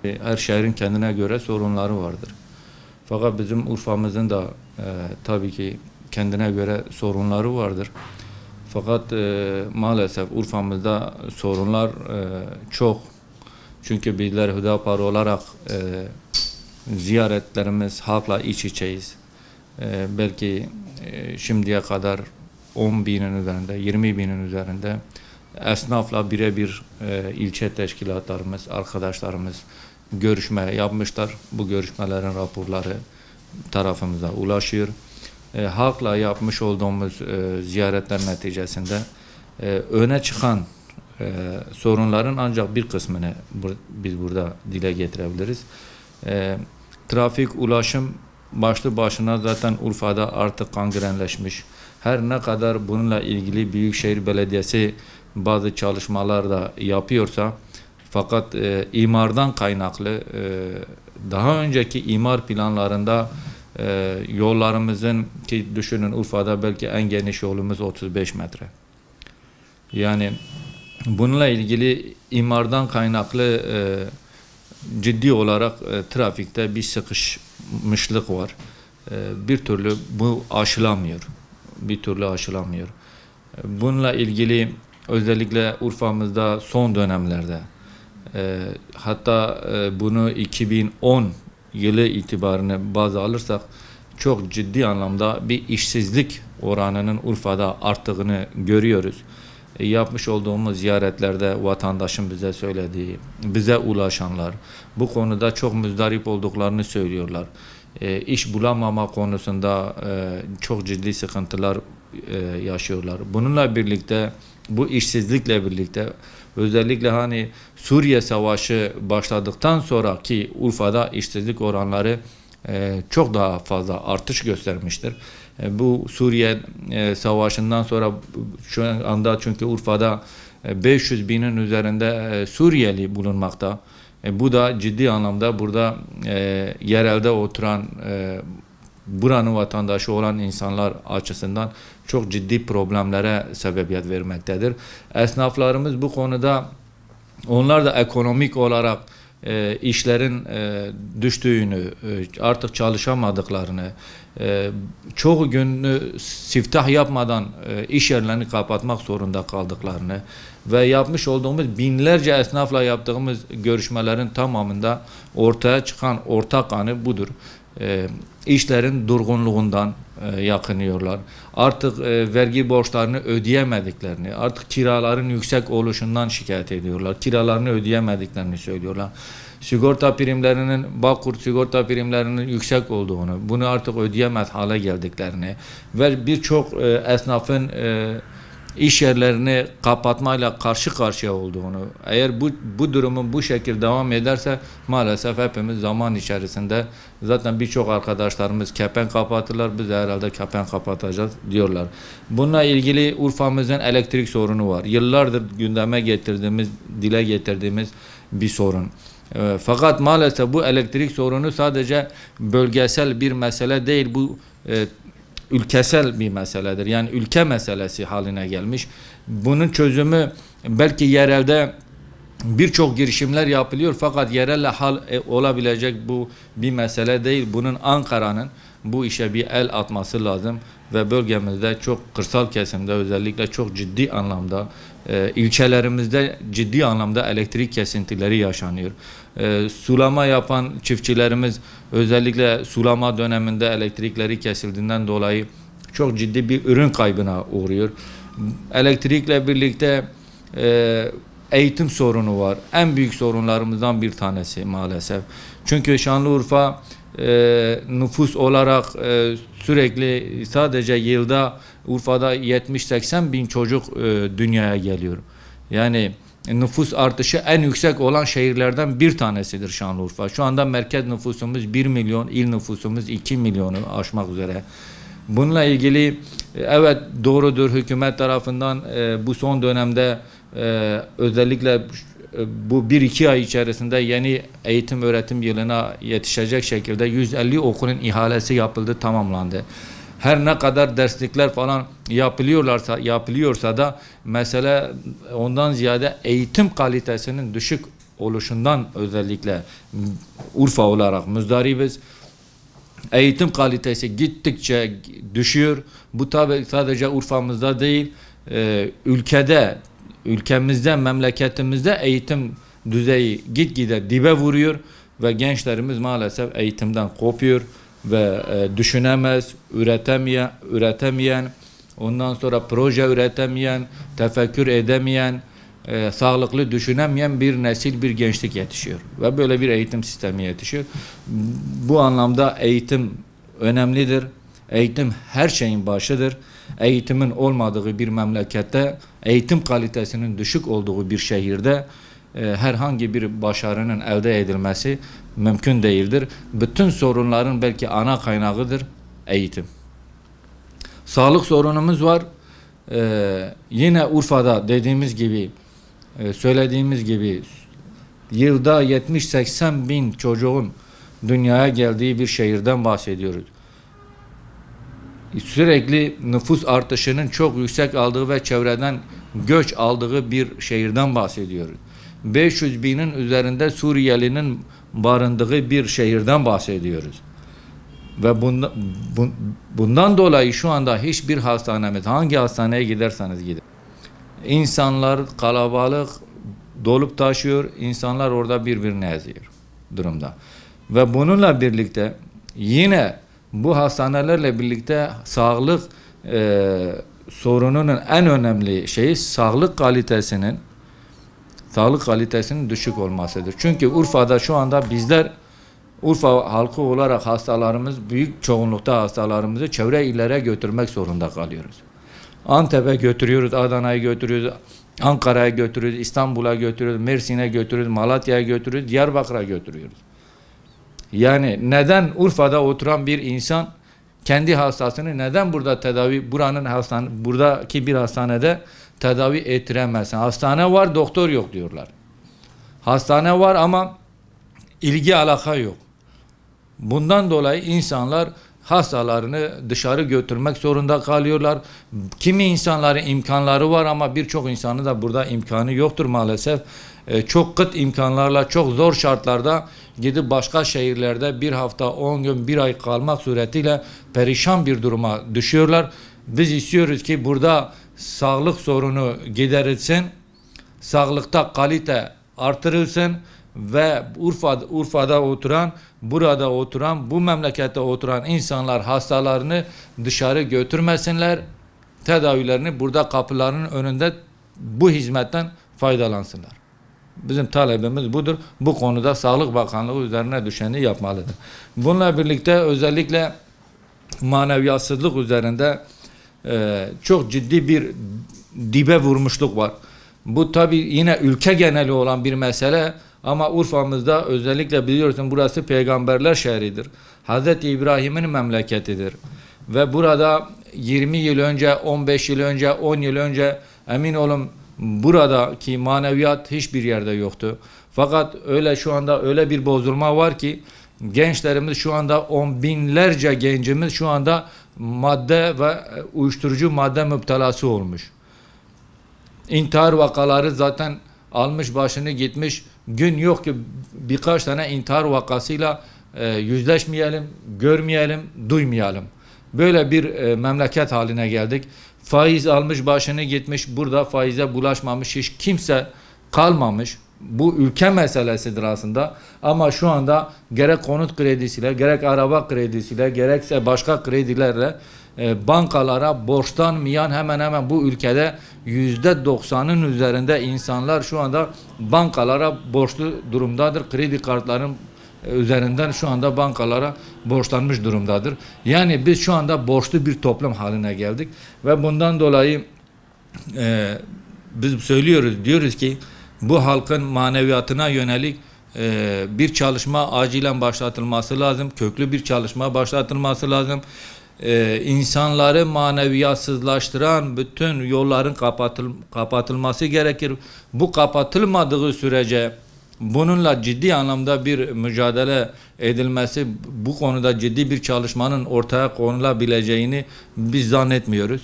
Her şehrin kendine göre sorunları vardır. Fakat bizim Urfa'mızın da tabii ki kendine göre sorunları vardır. Fakat maalesef Urfa'mızda sorunlar çok. Çünkü bizler Hüdapar olarak ziyaretlerimiz halkla iç içeyiz. Belki şimdiye kadar 10 binin üzerinde, 20 binin üzerinde esnafla birebir ilçe teşkilatlarımız, arkadaşlarımız görüşme yapmışlar. Bu görüşmelerin raporları tarafımıza ulaşıyor. Halkla yapmış olduğumuz ziyaretler neticesinde öne çıkan sorunların ancak bir kısmını biz burada dile getirebiliriz. Trafik, ulaşım başlı başına zaten Urfa'da artık kangrenleşmiş. Her ne kadar bununla ilgili Büyükşehir Belediyesi bazı çalışmalar da yapıyorsa, fakat imardan kaynaklı daha önceki imar planlarında yollarımızın, ki düşünün Urfa'da belki en geniş yolumuz 35 metre. Yani bununla ilgili imardan kaynaklı ciddi olarak trafikte bir sıkışmışlık var. Bir türlü bu aşılamıyor. Bir türlü aşılamıyor. Bununla ilgili özellikle Urfa'mızda son dönemlerde hatta bunu 2010 yılı itibarını baz alırsak çok ciddi anlamda bir işsizlik oranının Urfa'da arttığını görüyoruz. Yapmış olduğumuz ziyaretlerde vatandaşın bize söylediği, bize ulaşanlar bu konuda çok müzdarip olduklarını söylüyorlar. İş bulamama konusunda çok ciddi sıkıntılar yaşıyorlar. Bununla birlikte, bu işsizlikle birlikte özellikle hani Suriye Savaşı başladıktan sonraki Urfa'da işsizlik oranları çok daha fazla artış göstermiştir. Bu Suriye Savaşı'ndan sonra şu anda çünkü Urfa'da 500 binin üzerinde Suriyeli bulunmakta. Bu da ciddi anlamda burada yerelde oturan buranın vatandaşı olan insanlar açısından çok ciddi problemlere sebebiyet vermektedir. Esnaflarımız bu konuda, onlar da ekonomik olarak işlerin düştüğünü, artık çalışamadıklarını, çoğu günü siftah yapmadan iş yerlerini kapatmak zorunda kaldıklarını ve yapmış olduğumuz binlerce esnafla yaptığımız görüşmelerin tamamında ortaya çıkan ortak anı budur. İşlerin durgunluğundan yakınıyorlar. Artık vergi borçlarını ödeyemediklerini, artık kiraların yüksek oluşundan şikayet ediyorlar. Kiralarını ödeyemediklerini söylüyorlar. Sigorta primlerinin, Bağkur sigorta primlerinin yüksek olduğunu, bunu artık ödeyemez hale geldiklerini ve birçok esnafın iş yerlerini kapatmayla karşı karşıya olduğunu, eğer bu durumun bu şekilde devam ederse maalesef hepimiz zaman içerisinde, zaten birçok arkadaşlarımız kepenk kapatırlar, biz de herhalde kepenk kapatacağız diyorlar. Bununla ilgili Urfa'mızın elektrik sorunu var. Yıllardır gündeme getirdiğimiz, dile getirdiğimiz bir sorun. Fakat maalesef bu elektrik sorunu sadece bölgesel bir mesele değil, bu ülkesel bir meseledir. Yani ülke meselesi haline gelmiş. Bunun çözümü belki yerelde birçok girişimler yapılıyor, fakat yerelle hal olabilecek bu bir mesele değil. Bunun Ankara'nın bu işe bir el atması lazım ve bölgemizde çok kırsal kesimde özellikle çok ciddi anlamda ilçelerimizde ciddi anlamda elektrik kesintileri yaşanıyor. Sulama yapan çiftçilerimiz özellikle sulama döneminde elektrikleri kesildiğinden dolayı çok ciddi bir ürün kaybına uğruyor. Elektrikle birlikte eğitim sorunu var. En büyük sorunlarımızdan bir tanesi maalesef. Çünkü Şanlıurfa nüfus olarak sürekli, sadece yılda Urfa'da 70-80 bin çocuk dünyaya geliyor. Yani nüfus artışı en yüksek olan şehirlerden bir tanesidir Şanlıurfa. Şu anda merkez nüfusumuz 1 milyon, il nüfusumuz 2 milyonu aşmak üzere. Bununla ilgili evet doğrudur, hükümet tarafından bu son dönemde özellikle bu 1-2 ay içerisinde yeni eğitim öğretim yılına yetişecek şekilde 150 okulun ihalesi yapıldı, tamamlandı. Her ne kadar derslikler falan yapılıyorsa da mesele ondan ziyade eğitim kalitesinin düşük oluşundan özellikle Urfa olarak muzdaribiz. Eğitim kalitesi gittikçe düşüyor. Bu tabi sadece Urfa'mızda değil, ülkemizde, memleketimizde eğitim düzeyi gitgide dibe vuruyor ve gençlerimiz maalesef eğitimden kopuyor ve düşünemez, üretemeyen, ondan sonra proje üretemeyen, tefekkür edemeyen, sağlıklı düşünemeyen bir nesil, bir gençlik yetişiyor. Ve böyle bir eğitim sistemi yetişiyor. Bu anlamda eğitim önemlidir. Eğitim her şeyin başıdır. Eğitimin olmadığı bir memlekette, eğitim kalitesinin düşük olduğu bir şehirde herhangi bir başarının elde edilmesi mümkün değildir. Bütün sorunların belki ana kaynağıdır eğitim. Sağlık sorunumuz var. Yine Urfa'da dediğimiz gibi, söylediğimiz gibi yılda 70-80 bin çocuğun dünyaya geldiği bir şehirden bahsediyoruz. Sürekli nüfus artışının çok yüksek aldığı ve çevreden göç aldığı bir şehirden bahsediyoruz. 500 binin üzerinde Suriyelinin barındığı bir şehirden bahsediyoruz. Ve bundan dolayı şu anda hiçbir hastanemiz, hangi hastaneye giderseniz gidin, İnsanlar kalabalık dolup taşıyor, insanlar orada birbirini eziyor durumda. Ve bununla birlikte yine bu hastanelerle birlikte sağlık sorununun en önemli şeyi sağlık kalitesinin düşük olmasıdır. Çünkü Urfa'da şu anda bizler Urfa halkı olarak hastalarımız, büyük çoğunlukta hastalarımızı çevre illere götürmek zorunda kalıyoruz. Antep'e götürüyoruz, Adana'ya götürüyoruz, Ankara'ya götürüyoruz, İstanbul'a götürüyoruz, Mersin'e götürüyoruz, Malatya'ya götürüyoruz, Diyarbakır'a götürüyoruz. Yani neden Urfa'da oturan bir insan kendi hastasını neden burada buradaki bir hastanede tedavi ettiremezsin? Hastane var, doktor yok diyorlar. Hastane var ama ilgi alaka yok. Bundan dolayı insanlar hastalarını dışarı götürmek zorunda kalıyorlar. Kimi insanların imkanları var ama birçok insanın da burada imkanı yoktur maalesef. Çok kıt imkanlarla, çok zor şartlarda gidip başka şehirlerde bir hafta, 10 gün, bir ay kalmak suretiyle perişan bir duruma düşüyorlar. Biz istiyoruz ki burada sağlık sorunu giderilsin, sağlıkta kalite artırılsın ve Urfa'da oturan, burada oturan, bu memlekette oturan insanlar hastalarını dışarı götürmesinler, tedavilerini burada kapılarının önünde bu hizmetten faydalansınlar. Bizim talebimiz budur. Bu konuda Sağlık Bakanlığı üzerine düşeni yapmalıdır. Bununla birlikte özellikle maneviyatsızlık üzerinde çok ciddi bir dibe vurmuşluk var. Bu tabi yine ülke geneli olan bir mesele ama Urfa'mızda özellikle biliyorsun burası peygamberler şehridir. Hazreti İbrahim'in memleketidir. Ve burada 20 yıl önce, 15 yıl önce, 10 yıl önce emin olun buradaki maneviyat hiçbir yerde yoktu. Fakat şu anda öyle bir bozulma var ki gençlerimiz şu anda 10 binlerce gencimiz şu anda madde ve uyuşturucu madde müptelası olmuş. İntihar vakaları zaten almış başını gitmiş. Gün yok ki birkaç tane intihar vakasıyla yüzleşmeyelim, görmeyelim, duymayalım. Böyle bir memleket haline geldik. Faiz almış başını gitmiş. Burada faize bulaşmamış hiç kimse kalmamış. Bu ülke meselesidir aslında. Ama şu anda gerek konut kredisiyle, gerek araba kredisiyle, gerekse başka kredilerle bankalara borçlanmayan hemen hemen bu ülkede %90'ın üzerinde insanlar şu anda bankalara borçlu durumdadır. Kredi kartlarının üzerinden şu anda bankalara borçlanmış durumdadır. Yani biz şu anda borçlu bir toplum haline geldik ve bundan dolayı biz diyoruz ki bu halkın maneviyatına yönelik bir çalışma acilen başlatılması lazım. Köklü bir çalışma başlatılması lazım. İnsanları maneviyatsızlaştıran bütün yolların kapatılması gerekir. Bu kapatılmadığı sürece bununla ciddi anlamda bir mücadele edilmesi, bu konuda ciddi bir çalışmanın ortaya konulabileceğini biz zannetmiyoruz.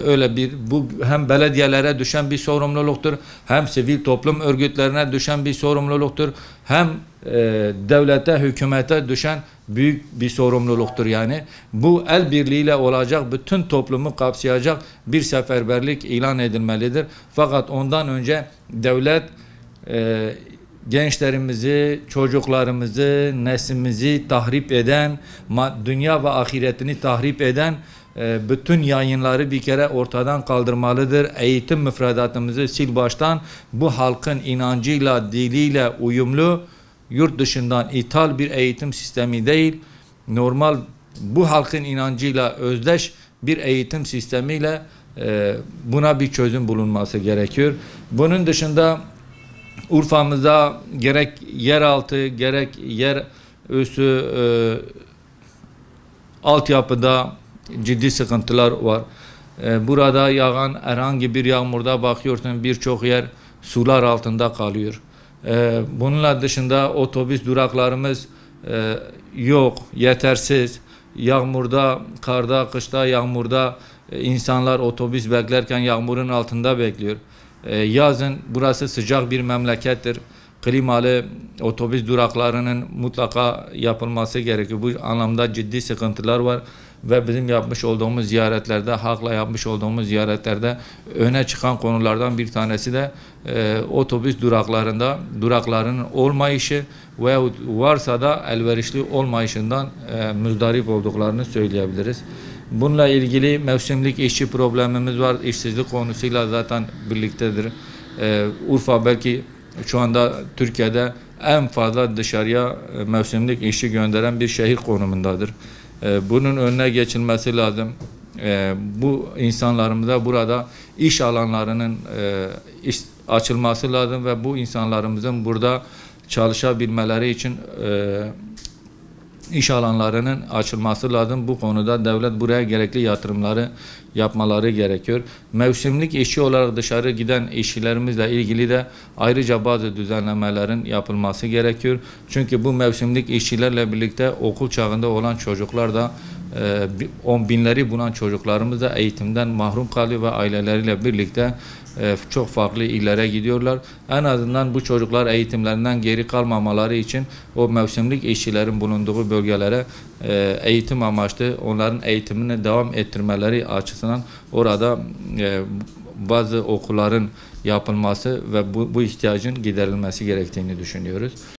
Öyle bu hem belediyelere düşen bir sorumluluktur, hem sivil toplum örgütlerine düşen bir sorumluluktur, hem devlete, hükümete düşen büyük bir sorumluluktur yani. Bu el birliğiyle olacak, bütün toplumu kapsayacak bir seferberlik ilan edilmelidir. Fakat ondan önce devlet gençlerimizi, çocuklarımızı, neslimizi tahrip eden, dünya ve ahiretini tahrip eden bütün yayınları bir kere ortadan kaldırmalıdır. Eğitim müfredatımızı sil baştan bu halkın inancıyla, diliyle uyumlu, yurt dışından ithal bir eğitim sistemi değil, normal bu halkın inancıyla özdeş bir eğitim sistemiyle buna bir çözüm bulunması gerekiyor. Bunun dışında Urfa'mızda gerek yeraltı, gerek yer üstü altyapıda ciddi sıkıntılar var. Burada yağan herhangi bir yağmurda bakıyorsun birçok yer sular altında kalıyor. Bununla dışında otobüs duraklarımız yok, yetersiz. Yağmurda, karda, kışta, yağmurda insanlar otobüs beklerken yağmurun altında bekliyor. Yazın burası sıcak bir memlekettir. Klimalı otobüs duraklarının mutlaka yapılması gerekiyor. Bu anlamda ciddi sıkıntılar var ve bizim yapmış olduğumuz ziyaretlerde, halkla yapmış olduğumuz ziyaretlerde öne çıkan konulardan bir tanesi de otobüs duraklarının olmayışı ve varsa da elverişli olmayışından müzdarip olduklarını söyleyebiliriz. Bununla ilgili mevsimlik işçi problemimiz var. İşsizlik konusuyla zaten birliktedir. Urfa belki şu anda Türkiye'de en fazla dışarıya mevsimlik işçi gönderen bir şehir konumundadır. Bunun önüne geçilmesi lazım. Bu insanlarımıza burada iş alanlarının açılması lazım ve bu insanlarımızın burada çalışabilmeleri için iş alanlarının açılması lazım. Bu konuda devlet buraya gerekli yatırımları yapmaları gerekiyor. Mevsimlik işçi olarak dışarı giden işçilerimizle ilgili de ayrıca bazı düzenlemelerin yapılması gerekiyor. Çünkü bu mevsimlik işçilerle birlikte okul çağında olan çocuklar da on binleri bulan çocuklarımız da eğitimden mahrum kalıyor ve aileleriyle birlikte çok farklı illere gidiyorlar. En azından bu çocuklar eğitimlerinden geri kalmamaları için o mevsimlik işçilerin bulunduğu bölgelere eğitim amaçlı onların eğitimini devam ettirmeleri açısından orada bazı okulların yapılması ve bu ihtiyacın giderilmesi gerektiğini düşünüyoruz.